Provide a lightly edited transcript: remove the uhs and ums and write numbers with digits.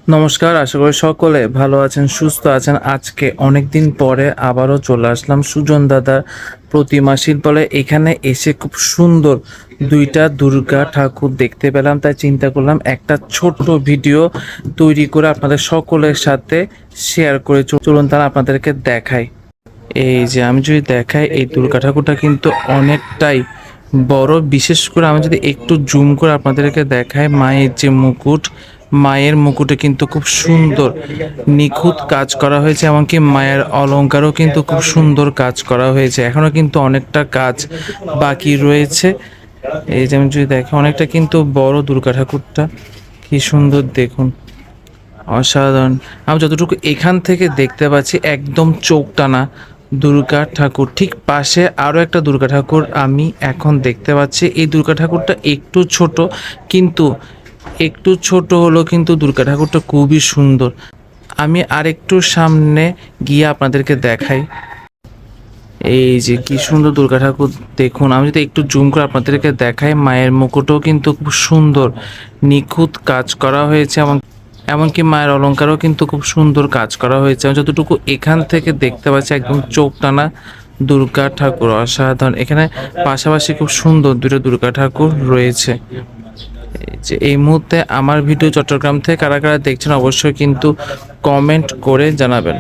নমস্কার, আশা করি সকলে ভালো আছেন, সুস্থ আছেন। আজকে অনেক দিন পরে আবারও চলে আসলাম সুজন দাদার প্রতিমা শিল্পালয়ে। এখানে এসে খুব সুন্দর দুইটা দুর্গা ঠাকুর দেখতে পেলাম, তাই চিন্তা করলাম একটা ছোট্ট ভিডিও তৈরি করে আপনাদের সকলের সাথে শেয়ার করে চলুন তারা আপনাদেরকে দেখাই। এই যে আমি যদি দেখাই, এই দুর্গা ঠাকুরটা কিন্তু অনেকটাই বড়। বিশেষ করে আমি যদি একটু জুম করে আপনাদেরকে দেখাই, মায়ের যে মুকুট, মায়ের মুকুটে কিন্তু খুব সুন্দর নিখুঁত কাজ করা হয়েছে, এমনকি মায়ের অলংকারও কিন্তু খুব সুন্দর কাজ করা হয়েছে। এখনো কিন্তু অনেকটা কাজ বাকি রয়েছে। এই যে আমি যদি দেখি, অনেকটা কিন্তু বড় দুর্গা ঠাকুরটা, কি সুন্দর দেখুন, অসাধারণ। আমি যতটুকু এখান থেকে দেখতে পাচ্ছি একদম চোখ টানা দুর্গা ঠাকুর। ঠিক পাশে আরও একটা দুর্গা ঠাকুর আমি এখন দেখতে পাচ্ছি। এই দুর্গা ঠাকুরটা একটু ছোট, কিন্তু একটু ছোট হলো কিন্তু দুর্গা ঠাকুরটা খুবই সুন্দর। আমি আরেকটু সামনে গিয়ে আপনাদেরকে দেখাই। এই যে কি সুন্দর দুর্গা ঠাকুর দেখুন। আমি যদি একটু জুম করে আপনাদেরকে দেখাই, মায়ের মুকুটও কিন্তু খুব সুন্দর নিখুঁত কাজ করা হয়েছে, এবং এমনকি মায়ের অলংকারও কিন্তু খুব সুন্দর কাজ করা হয়েছে। আমি যতটুকু এখান থেকে দেখতে পাচ্ছি একদম চোখ টানা দুর্গা ঠাকুর, অসাধারণ। এখানে পাশাপাশি খুব সুন্দর দুটো দুর্গা ঠাকুর রয়েছে। যে এই মুহূর্তে আমার ভিডিও চট্টগ্রাম থেকে কারা কারা দেখছেন অবশ্যই কিন্তু কমেন্ট করে জানাবেন।